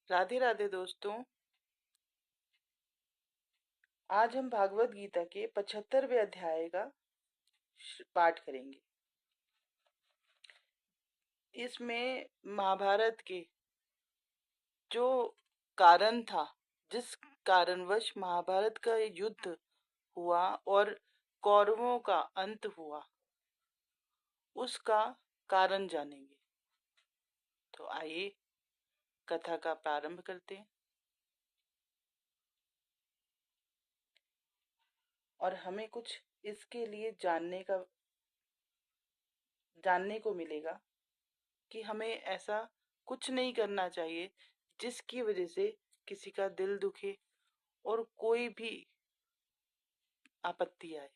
राधे राधे दोस्तों। आज हम भागवत गीता के 75वें अध्याय का पाठ करेंगे। इसमें महाभारत के जो कारण था, जिस कारणवश महाभारत का युद्ध हुआ और कौरवों का अंत हुआ, उसका कारण जानेंगे। तो आइए कथा का प्रारंभ करते हैं। और हमें कुछ इसके लिए जानने को मिलेगा कि हमें ऐसा कुछ नहीं करना चाहिए जिसकी वजह से किसी का दिल दुखे और कोई भी आपत्ति आए।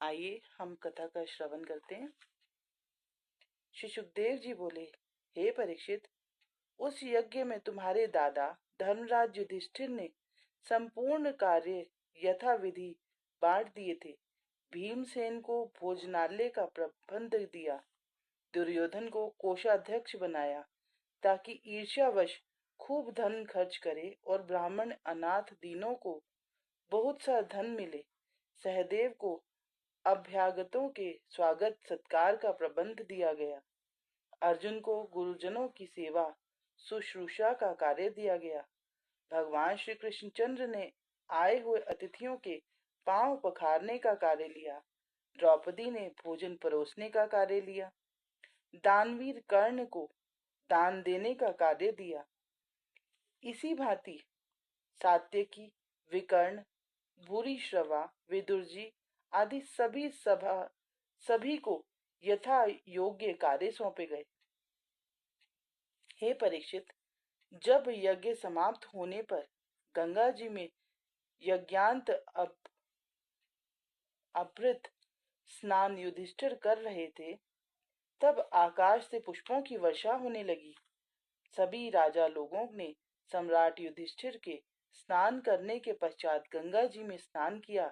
आइए हम कथा का श्रवण करते हैं। श्री सुखदेव जी बोले, हे परीक्षित, उस यज्ञ में तुम्हारे दादा धर्मराज युधिष्ठिर ने संपूर्ण कार्य यथाविधि बांट दिए थे। भीमसेन को भोजनालय का प्रबंध दिया, दुर्योधन को कोषाध्यक्ष बनाया ताकि ईर्ष्यावश खूब धन खर्च करे और ब्राह्मण अनाथ दीनों को बहुत सा धन मिले। सहदेव को अभ्यागतों के स्वागत सत्कार का प्रबंध दिया गया। अर्जुन को गुरुजनों की सेवा शुश्रूषा का कार्य दिया गया। भगवान श्री कृष्णचंद्र ने आए हुए अतिथियों के पांव पखारने का कार्य लिया। द्रौपदी ने भोजन परोसने का कार्य लिया। दानवीर कर्ण को दान देने का कार्य दिया। इसी भांति सात्यकी, विकर्ण, भूरिश्रवा, विदुरजी आदि सभी को यथा योग्य कार्य सौंपे गए। हे परीक्षित, जब यज्ञ समाप्त होने पर गंगा जी में यज्ञांत अभृत स्नान युधिष्ठिर कर रहे थे, तब आकाश से पुष्पों की वर्षा होने लगी। सभी राजा लोगों ने सम्राट युधिष्ठिर के स्नान करने के पश्चात गंगा जी में स्नान किया।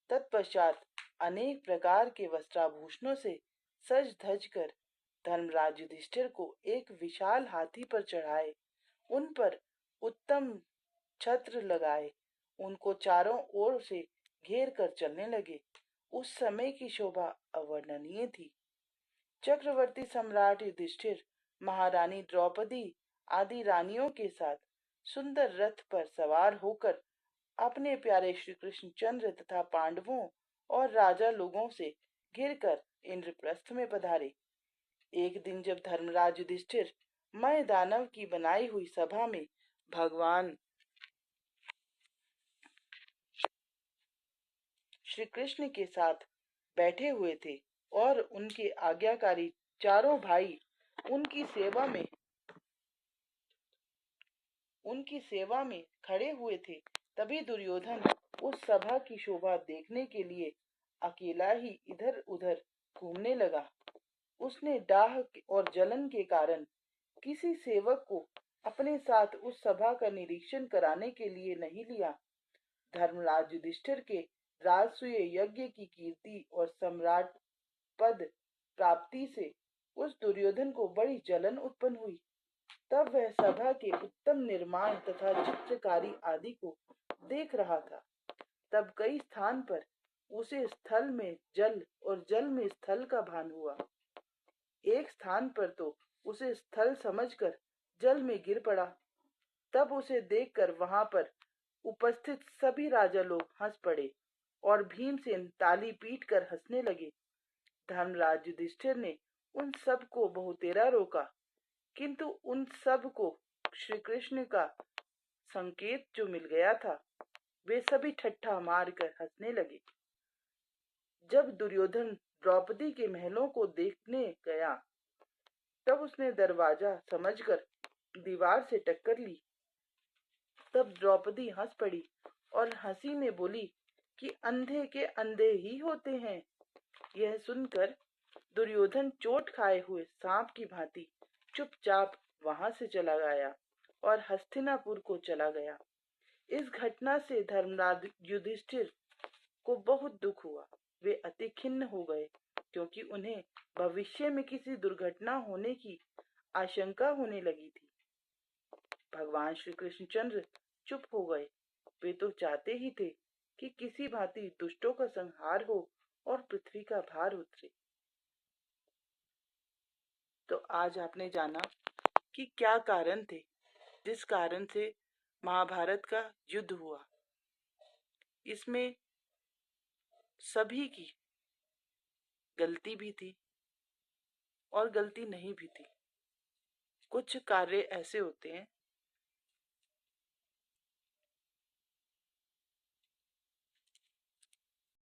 तत्पश्चात अनेक प्रकार के वस्त्राभूषणों से सज धज कर धर्मराज युधिष्ठिर को एक विशाल हाथी पर चढ़ाए, उन पर उत्तम छत्र लगाए, उनको चारों ओर से घेर कर चलने लगे। उस समय की शोभा अवर्णनीय थी। चक्रवर्ती सम्राट युधिष्ठिर महारानी द्रौपदी आदि रानियों के साथ सुंदर रथ पर सवार होकर अपने प्यारे श्री कृष्णचंद्र तथा पांडवों और राजा लोगों से घिरकर इंद्रप्रस्थ में पधारे। एक दिन जब धर्मराज युधिष्ठिर मय दानव की बनाई हुई सभा में भगवान श्री कृष्ण के साथ बैठे हुए थे और उनके आज्ञाकारी चारों भाई उनकी सेवा में खड़े हुए थे, तभी दुर्योधन उस सभा की शोभा देखने के लिए अकेला ही इधर उधर घूमने लगा। उसने डाह और जलन के कारण किसी सेवक को अपने साथ उस सभा का निरीक्षण कराने के लिए नहीं लिया। धर्मराज युधिष्ठिर के राजसूय यज्ञ की कीर्ति और सम्राट पद प्राप्ति से उस दुर्योधन को बड़ी जलन उत्पन्न हुई। तब वह सभा के उत्तम निर्माण तथा चित्रकारी आदि को देख रहा था। तब कई स्थान पर उसे स्थल में जल और जल में स्थल का भान हुआ। एक स्थान पर तो उसे स्थल समझकर जल में गिर पड़ा। तब उसे देखकर वहां पर उपस्थित सभी राजा लोग हंस पड़े और भीमसेन ताली पीट कर हंसने लगे। धर्मराज युधिष्ठिर ने उन सब को बहुतेरा रोका, किंतु उन सब को श्री कृष्ण का संकेत जो मिल गया था, वे सभी ठट्ठा मारकर हंसने लगे। जब दुर्योधन द्रौपदी के महलों को देखने गया, तब उसने दरवाजा समझकर दीवार से टक्कर ली। तब द्रौपदी हंस पड़ी और हंसी में बोली कि अंधे के अंधे ही होते हैं। यह सुनकर दुर्योधन चोट खाए हुए सांप की भांति चुपचाप वहां से चला गया और हस्तिनापुर को चला गया। इस घटना से धर्मराज युधिष्ठिर को बहुत दुख हुआ। वे अति खिन्न हो गए, क्योंकि उन्हें भविष्य में किसी दुर्घटना होने की आशंका होने लगी थी। भगवान श्री कृष्णचंद्र चुप हो गए। वे तो चाहते ही थे कि किसी भांति दुष्टों का संहार हो और पृथ्वी का भार उतरे। तो आज आपने जाना कि क्या कारण थे जिस कारण से महाभारत का युद्ध हुआ। इसमें सभी की गलती भी थी और गलती नहीं भी थी। कुछ कार्य ऐसे होते हैं